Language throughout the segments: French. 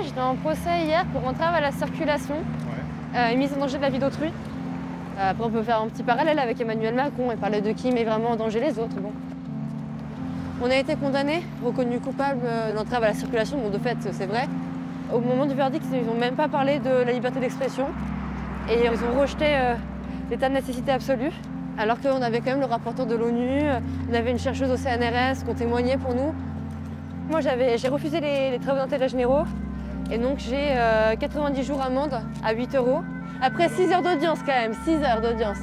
j'étais en procès hier pour entrave à la circulation et mise en danger de la vie d'autrui. Après, on peut faire un petit parallèle avec Emmanuel Macron et parler de qui met vraiment en danger les autres. Bon. On a été condamnés, reconnus coupables d'entrave à la circulation, bon de fait c'est vrai. Au moment du verdict, ils n'ont même pas parlé de la liberté d'expression et ils ont rejeté l'état de nécessité absolue. Alors qu'on avait quand même le rapporteur de l'ONU, on avait une chercheuse au CNRS qui ont témoigné pour nous. Moi j'ai refusé les travaux d'intérêt généraux et donc j'ai 90 jours amende à 8 €. Après 6 heures d'audience quand même, 6 heures d'audience.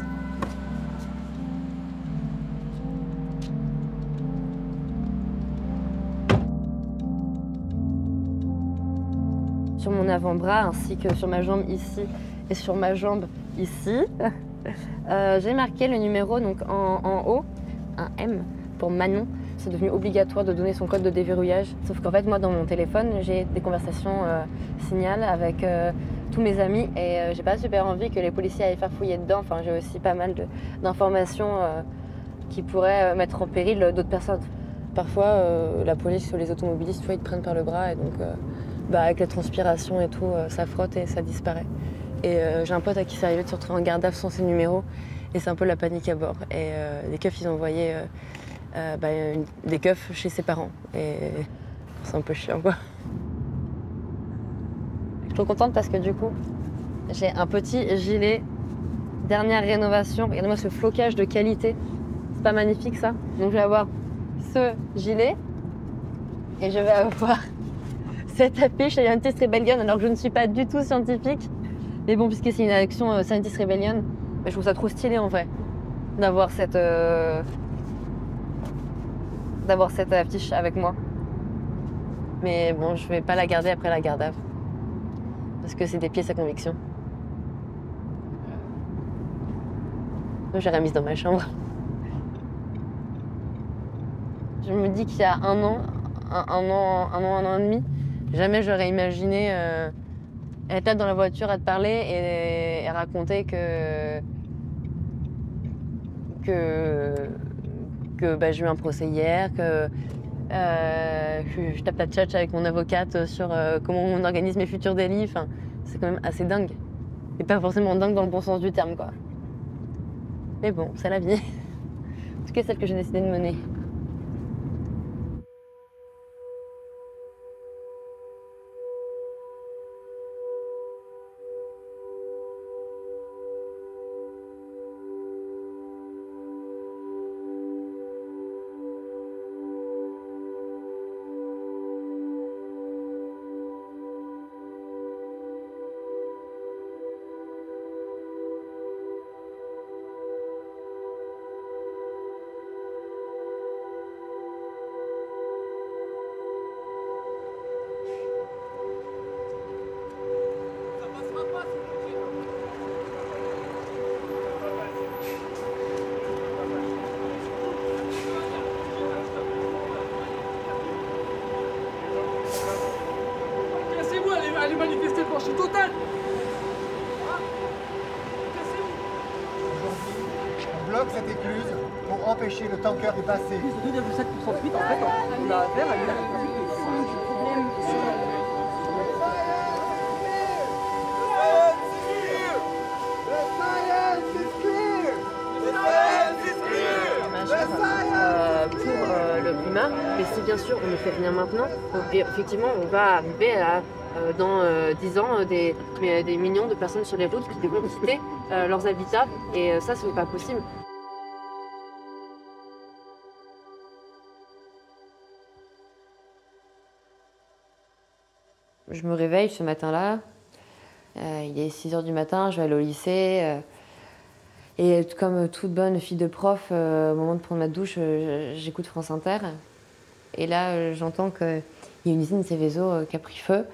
Sur mon avant-bras ainsi que sur ma jambe ici et sur ma jambe ici, j'ai marqué le numéro donc en haut, un M pour Manon. C'est devenu obligatoire de donner son code de déverrouillage. Sauf qu'en fait, moi, dans mon téléphone, j'ai des conversations Signal avec tous mes amis et j'ai pas super envie que les policiers aillent faire fouiller dedans. Enfin, j'ai aussi pas mal d'informations qui pourraient mettre en péril d'autres personnes. Parfois, la police ou les automobilistes, tu vois, ils te prennent par le bras et donc, avec la transpiration et tout, ça frotte et ça disparaît. Et j'ai un pote à qui c'est arrivé de se retrouver en garde à vue sans ses numéros et c'est un peu la panique à bord. Et les keufs, ils ont envoyé des keufs chez ses parents et c'est un peu chiant quoi. Je suis trop contente parce que du coup j'ai un petit gilet dernière rénovation. Regardez-moi ce flocage de qualité, c'est pas magnifique ça? Donc je vais avoir ce gilet et je vais avoir cette affiche Scientist Rebellion alors que je ne suis pas du tout scientifique. Mais bon, puisque c'est une action Scientist Rebellion, je trouve ça trop stylé en vrai d'avoir cette affiche avec moi. Mais bon, je vais pas la garder après la garde à vue. Parce que c'est des pièces à conviction. J'ai remise dans ma chambre. Je me dis qu'il y a un an et demi, jamais j'aurais imaginé être dans la voiture à te parler et raconter que j'ai eu un procès hier, que je tape la tchatch avec mon avocate sur comment on organise mes futurs délits. Enfin, c'est quand même assez dingue. Et pas forcément dingue dans le bon sens du terme, quoi. Mais bon, c'est la vie. En tout cas, celle que j'ai décidé de mener. Allez manifester pour chez Total. On bloque cette écluse pour empêcher le tanker de passer. 2,7% de fuite, en fait, on a affaire à une pour le climat, mais si bien sûr on ne fait rien maintenant, effectivement on va arriver à dans 10 ans des millions de personnes sur les routes qui devront quitter leurs habitats et ça ce n'est pas possible. Je me réveille ce matin-là, il est 6 h du matin, je vais aller au lycée. Et comme toute bonne fille de prof, au moment de prendre ma douche, j'écoute France Inter. Et là, j'entends qu'il y a une usine Céveso qui a pris feu.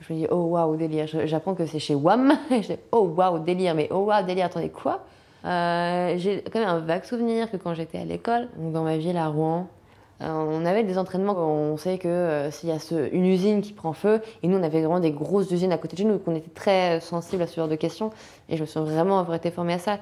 Je me dis, oh waouh, délire. J'apprends que c'est chez WAM. Je dis, oh waouh, délire. Mais oh waouh, délire, attendez, quoi? J'ai quand même un vague souvenir que quand j'étais à l'école, dans ma ville à Rouen, on avait des entraînements. On sait que s'il y a une usine qui prend feu, et nous on avait vraiment des grosses usines à côté de chez nous, donc on était très sensibles à ce genre de questions. Et je me suis vraiment été formée à ça.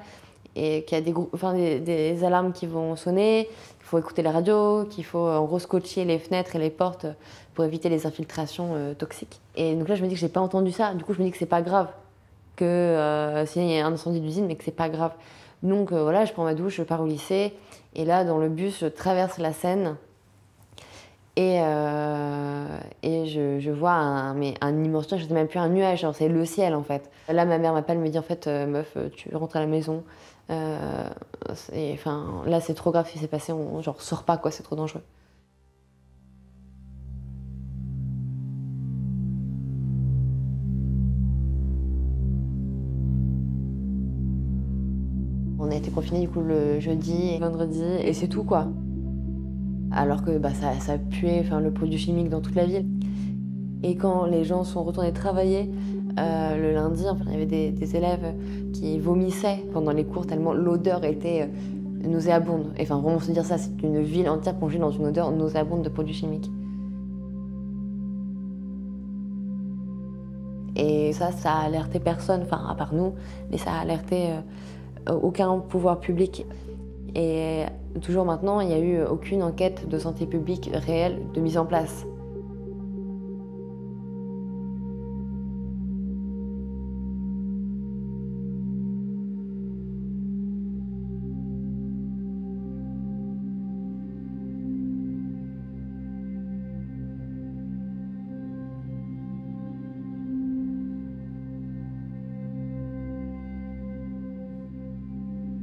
et qu'il y a des alarmes qui vont sonner, qu'il faut écouter la radio, qu'il faut en gros scotcher les fenêtres et les portes pour éviter les infiltrations toxiques. Et donc là, je me dis que j'ai pas entendu ça. Du coup, je me dis que c'est pas grave que s'il y a un incendie d'usine, mais que c'est pas grave. Donc voilà, je prends ma douche, je pars au lycée. Et là, dans le bus, je traverse la Seine. Et je vois un immense nuage, c'est même plus un nuage, c'est le ciel en fait. Là, ma mère m'appelle, me dit en fait, meuf, tu rentres à la maison. Là, c'est trop grave ce qui s'est passé, genre, sors pas, quoi, c'est trop dangereux. On a été confinés du coup le jeudi et vendredi, et c'est tout quoi. Alors que ça puait le produit chimique dans toute la ville. Et quand les gens sont retournés travailler le lundi, il y avait des élèves qui vomissaient pendant les cours tellement l'odeur était nauséabonde. Et vraiment se dire ça, c'est une ville entière plongée dans une odeur nauséabonde de produits chimiques. Et ça a alerté personne, à part nous, mais ça a alerté aucun pouvoir public. Et toujours maintenant, il n'y a eu aucune enquête de santé publique réelle de mise en place.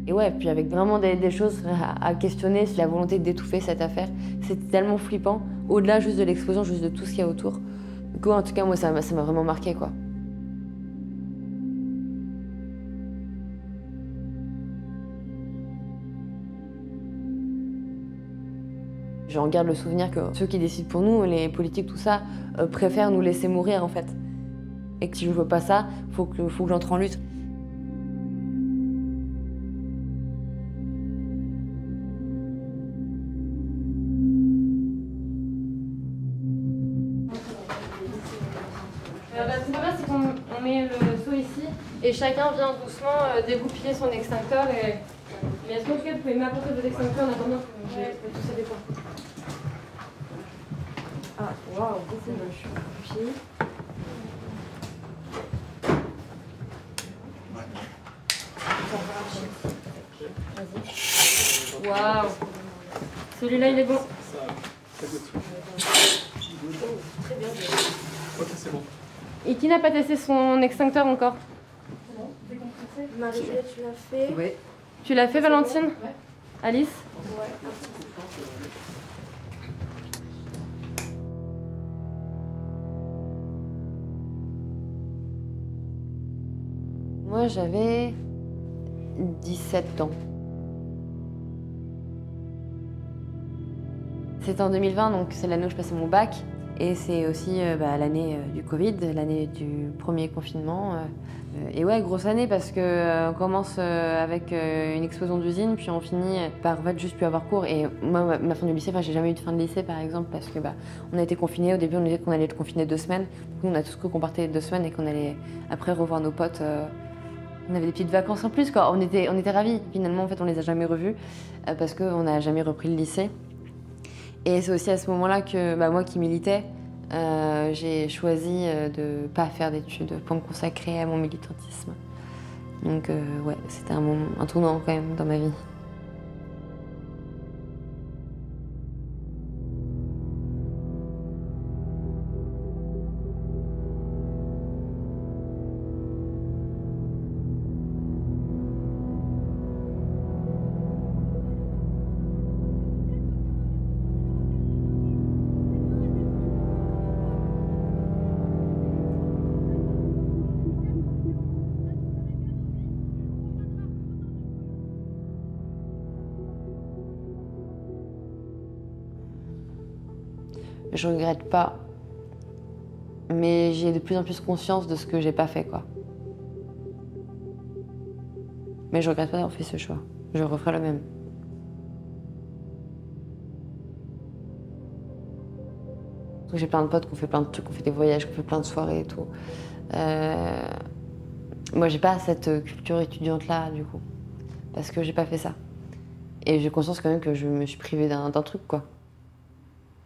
Et ouais, puis avec vraiment des choses à questionner sur la volonté d'étouffer cette affaire. C'était tellement flippant, au-delà juste de l'explosion, juste de tout ce qu'il y a autour. Du coup, en tout cas, moi, ça m'a vraiment marqué, quoi. J'en garde le souvenir que ceux qui décident pour nous, les politiques, tout ça, préfèrent nous laisser mourir, en fait. Et que si je veux pas ça, faut que j'entre en lutte. Ce qu'on va faire, c'est qu'on met le seau ici et chacun vient doucement dégoupiller son extincteur. Mais est-ce qu'en tout cas vous pouvez m'apporter vos extincteurs en attendant que je vais tous ces dépôts. Ah, waouh, c'est bon, je suis Vas-y. Waouh. Celui-là, il est bon. Très bien. Ok, c'est bon. Et qui n'a pas testé son extincteur encore? Marie-Juliette, tu l'as fait? Oui. Tu l'as fait, Valentine? Ouais. Alice? Ouais. Moi, j'avais 17 ans. C'était en 2020, donc c'est l'année où je passais mon bac. Et c'est aussi l'année du Covid, l'année du premier confinement. Et ouais, grosse année parce qu'on commence avec une explosion d'usine, puis on finit par juste plus avoir cours. Et moi, ma fin du lycée, j'ai jamais eu de fin de lycée par exemple, parce que on a été confinés. Au début, on disait qu'on allait être confinés 2 semaines. Donc, on a tous cru qu'on partait 2 semaines et qu'on allait après revoir nos potes. On avait des petites vacances en plus, quoi. On était ravis. Finalement, en fait, on les a jamais revus parce qu'on n'a jamais repris le lycée. Et c'est aussi à ce moment-là que moi qui militais, j'ai choisi de ne pas faire d'études pour me consacrer à mon militantisme. Donc ouais, c'était un tournant quand même dans ma vie. Je regrette pas, mais j'ai de plus en plus conscience de ce que j'ai pas fait, quoi. Mais je regrette pas d'avoir fait ce choix. Je referai le même. J'ai plein de potes qui ont fait plein de trucs, qui ont fait des voyages, qui ont fait plein de soirées et tout. Moi, j'ai pas cette culture étudiante-là, du coup. parce que j'ai pas fait ça. Et j'ai conscience quand même que je me suis privée d'un truc, quoi.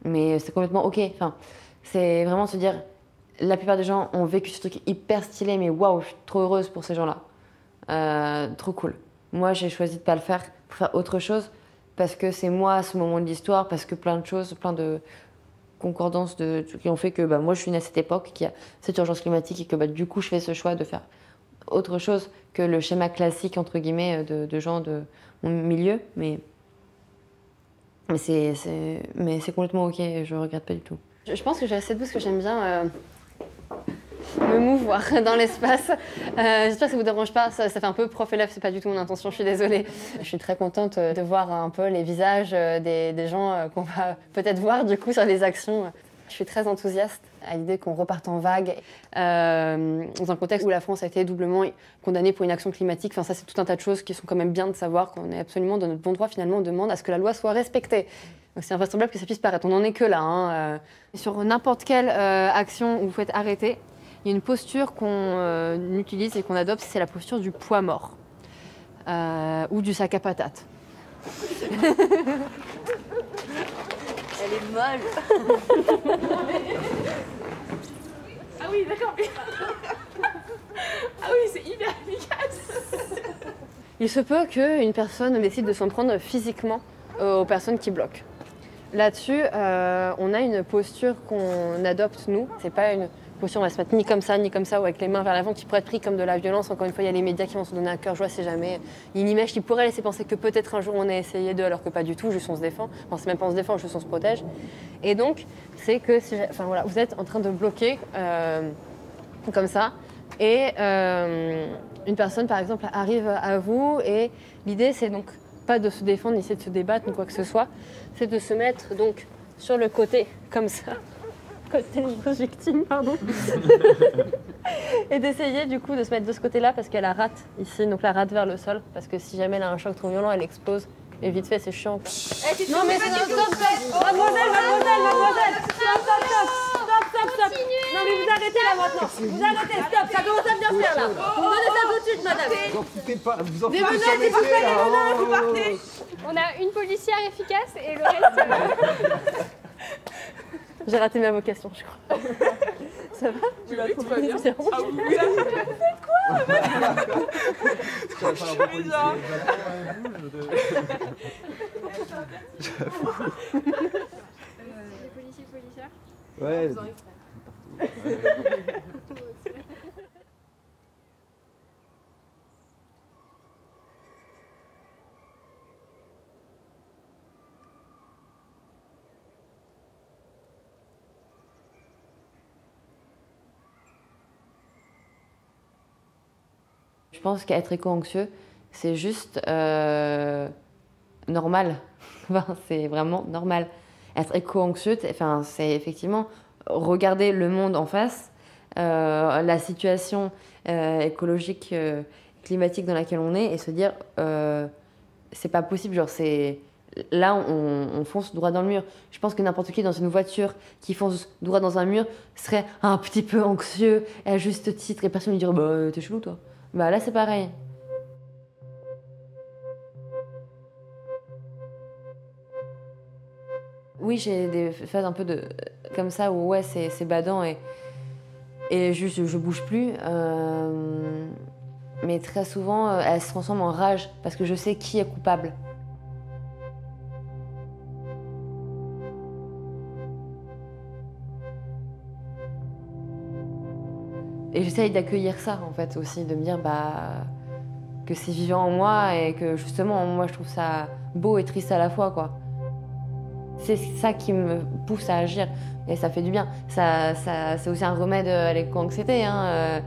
Mais c'est complètement ok. Enfin, c'est vraiment se dire, la plupart des gens ont vécu ce truc hyper stylé, mais waouh, je suis trop heureuse pour ces gens-là. Trop cool. Moi, j'ai choisi de pas le faire pour faire autre chose, parce que c'est moi à ce moment de l'histoire, parce que plein de choses, plein de concordances qui ont fait que bah, moi je suis née à cette époque, qu'il y a cette urgence climatique et que bah, du coup je fais ce choix de faire autre chose que le schéma classique entre guillemets de gens de mon milieu, mais c'est complètement ok, je regrette pas du tout. Je pense que j'ai assez de parce que j'aime bien me mouvoir dans l'espace. J'espère que ça vous dérange pas, ça fait un peu prof-élève, c'est pas du tout mon intention, je suis désolée. Je suis très contente de voir un peu les visages des gens qu'on va peut-être voir du coup sur les actions. Je suis très enthousiaste à l'idée qu'on reparte en vague dans un contexte où la France a été doublement condamnée pour une action climatique. Enfin, ça, c'est tout un tas de choses qui sont quand même bien de savoir qu'on est absolument dans notre bon droit. Finalement, on demande à ce que la loi soit respectée. Donc, c'est invraisemblable que ça puisse paraître. On n'en est que là. Hein. Sur n'importe quelle action où vous faites arrêter, il y a une posture qu'on utilise et qu'on adopte, c'est la posture du poids mort ou du sac à patates. Elle est molle. Ah oui, d'accord. Ah oui, c'est hyper efficace. Il se peut qu'une personne décide de s'en prendre physiquement aux personnes qui bloquent. Là-dessus, on a une posture qu'on adopte, nous. C'est pas une posture, on va se mettre ni comme ça, ou avec les mains vers l'avant, qui pourrait être pris comme de la violence. Encore une fois, il y a les médias qui vont se donner un cœur joie si jamais. Il y a une image qui pourrait laisser penser que peut-être un jour on a essayé d'eux, alors que pas du tout, juste on se défend. Enfin, c'est même pas on se défend, juste on se protège. Et donc, c'est que enfin, voilà, vous êtes en train de bloquer comme ça. Et une personne, par exemple, arrive à vous. Et l'idée, c'est donc pas de se défendre, ni de se débattre, ni quoi que ce soit. C'est de se mettre donc sur le côté, comme ça. Côté projectile, pardon. Et d'essayer du coup de se mettre de ce côté-là parce qu'elle a rate ici, donc la rate vers le sol. Parce que si jamais elle a un choc trop violent, elle explose. Et vite fait, c'est chiant. Non mais c'est stop. Mademoiselle. Stop. Non mais vous arrêtez là maintenant. Vous arrêtez, stop. Ça commence à bien faire là. Vous me donnez ça tout de suite, madame. Vous en foutez pas, vous en Des foutez menaces, jamais vous fait, faites des menaces, hein. vous partez. On a une policière efficace et le reste. J'ai raté ma vocation, je crois. Ça va? Tu vas tout va bien. C'est bon. Ah oui, vous faites quoi, madame? Je suis pas un policier, bizarre. Les policiers, policières. Ouais. Je pense qu'être éco-anxieux, c'est juste normal. Enfin, c'est vraiment normal. Être éco-anxieux, enfin, c'est effectivement regarder le monde en face, la situation écologique, climatique dans laquelle on est et se dire c'est pas possible, genre c'est... Là, on fonce droit dans le mur. Je pense que n'importe qui dans une voiture qui fonce droit dans un mur serait un petit peu anxieux, à juste titre, et personne ne dirait bah t'es chelou toi. Bah là, c'est pareil. Oui, j'ai des phases un peu comme ça où ouais, c'est badant et juste je bouge plus. Mais très souvent, elle se transforme en rage parce que je sais qui est coupable. Et j'essaye d'accueillir ça en fait aussi, de me dire bah, que c'est vivant en moi et que justement moi je trouve ça beau et triste à la fois quoi. C'est ça qui me pousse à agir et ça fait du bien. C'est aussi un remède à l'éco-anxiété hein,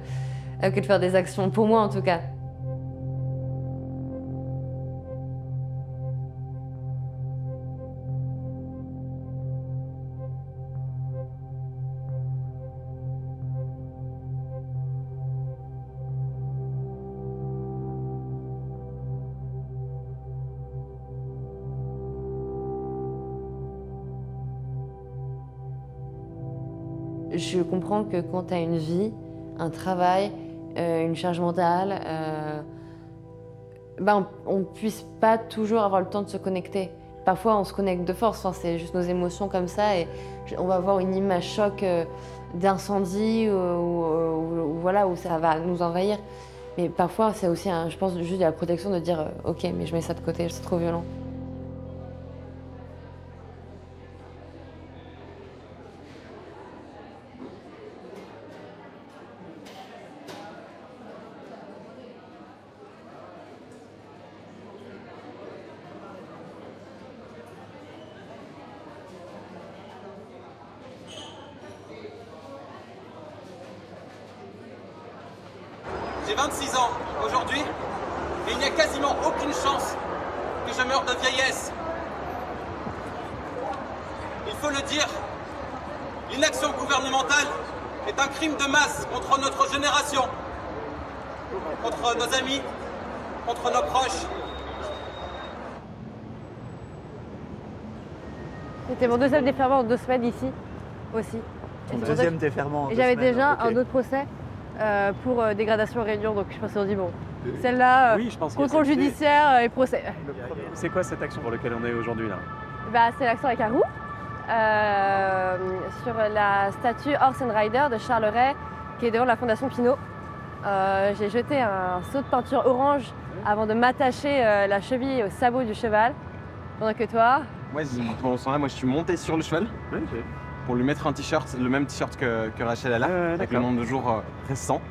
que de faire des actions, pour moi en tout cas. Je comprends que quand tu as une vie, un travail, une charge mentale, on puisse pas toujours avoir le temps de se connecter. Parfois, on se connecte de force, enfin, c'est juste nos émotions comme ça, et on va voir une image choc d'incendie voilà, où ça va nous envahir. Mais parfois, c'est aussi, je pense, juste de la protection de dire ok, mais je mets ça de côté, c'est trop violent. J'ai 26 ans aujourd'hui et il n'y a quasiment aucune chance que je meure de vieillesse. Il faut le dire, l'inaction gouvernementale est un crime de masse contre notre génération, contre nos amis, contre nos proches. C'était mon deuxième déferment en 2 semaines ici aussi. Ton deuxième déferment en 2 Et j'avais semaines, déjà ok. un autre procès pour dégradation en réunion, donc je pense qu'on dit bon, celle-là, Oui, je pense que contrôle c'est- judiciaire et procès. C'est quoi cette action pour laquelle on est aujourd'hui là? Bah, c'est l'action avec un roux sur la statue Horse and Rider de Charles Ray qui est devant la Fondation Pinault. J'ai jeté un seau de peinture orange avant de m'attacher la cheville au sabot du cheval, pendant que toi, Moi, pendant ce temps-là, moi je suis monté sur le cheval Oui, pour lui mettre un t-shirt, le même t-shirt que Rachel a là, avec le d'accord. nombre de jours restant.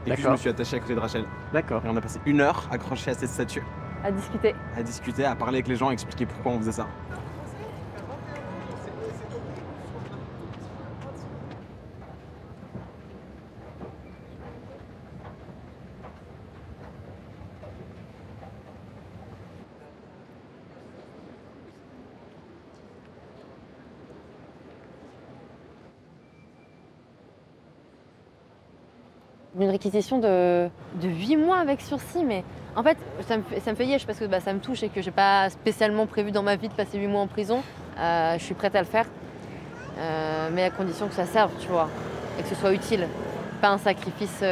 Et puis je D'accord. me suis attaché à côté de Rachel. D'accord. Et on a passé 1 heure accroché à cette statue, à discuter. à discuter, à parler avec les gens, à expliquer pourquoi on faisait ça. Une réquisition de 8 mois avec sursis, mais en fait, ça me fait yesh parce que ça me touche et que j'ai pas spécialement prévu dans ma vie de passer 8 mois en prison. Je suis prête à le faire, mais à condition que ça serve, tu vois, et que ce soit utile. Pas un sacrifice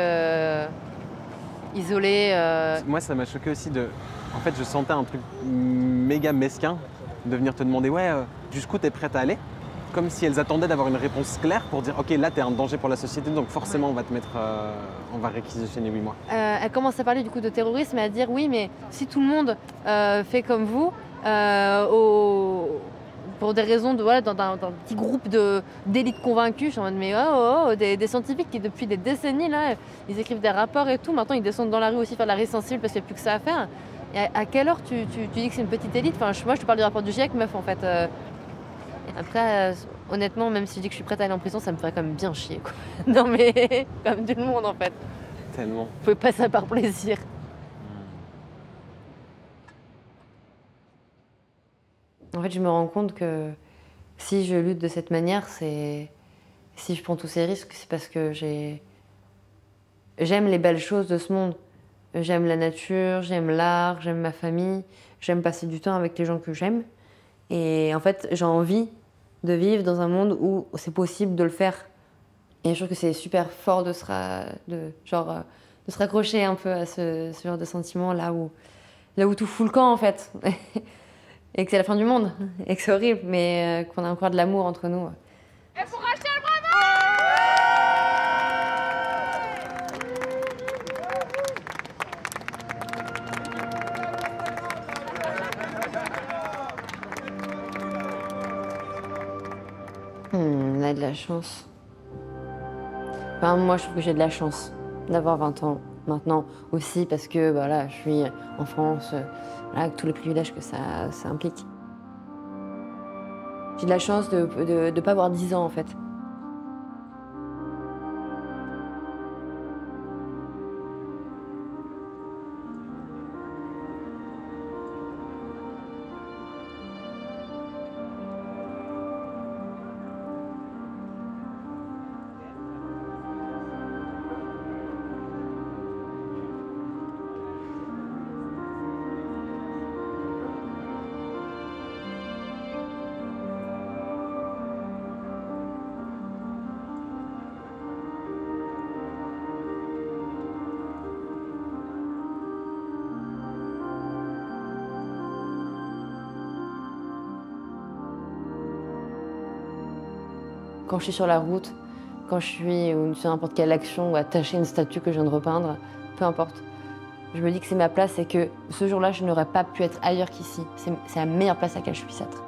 isolé. Moi, ça m'a choqué aussi de. En fait, je sentais un truc méga mesquin de venir te demander ouais, jusqu'où t'es prête à aller? Comme si elles attendaient d'avoir une réponse claire pour dire ok, là t'es un danger pour la société, donc forcément on va te mettre, on va réquisitionner 8 mois. Elle commence à parler du coup de terrorisme et à dire oui, mais si tout le monde fait comme vous, pour des raisons de voilà, dans un petit groupe d'élites convaincues, je suis en mode mais des scientifiques qui depuis des décennies là, ils écrivent des rapports et tout, maintenant ils descendent dans la rue aussi faire de la sensible parce qu'il n'y a plus que ça à faire. Et à quelle heure tu dis que c'est une petite élite? Enfin, moi je te parle du rapport du GIEC, meuf en fait. Après, honnêtement, même si je dis que je suis prête à aller en prison, ça me ferait quand même bien chier, quoi. Non mais, comme tout le monde en fait. Tellement. Vous pouvez pas ça par plaisir. En fait, je me rends compte que si je lutte de cette manière, si je prends tous ces risques, c'est parce que j'aime les belles choses de ce monde. J'aime la nature, j'aime l'art, j'aime ma famille, j'aime passer du temps avec les gens que j'aime. Et en fait, j'ai envie de vivre dans un monde où c'est possible de le faire. Et je trouve que c'est super fort de se raccrocher un peu à ce genre de sentiment là où tout fout le camp en fait. Et que c'est la fin du monde. Et que c'est horrible, mais qu'on a encore de l'amour entre nous. Et pour racheter le On a de la chance. Enfin, moi, je trouve que j'ai de la chance d'avoir 20 ans maintenant aussi parce que voilà, je suis en France, voilà, avec tous les privilèges que ça implique. J'ai de la chance de ne pas avoir 10 ans en fait. quand je suis sur la route, quand je suis sur n'importe quelle action ou à tâcher une statue que je viens de repeindre, peu importe. Je me dis que c'est ma place et que ce jour-là, je n'aurais pas pu être ailleurs qu'ici. C'est la meilleure place à laquelle je puisse être.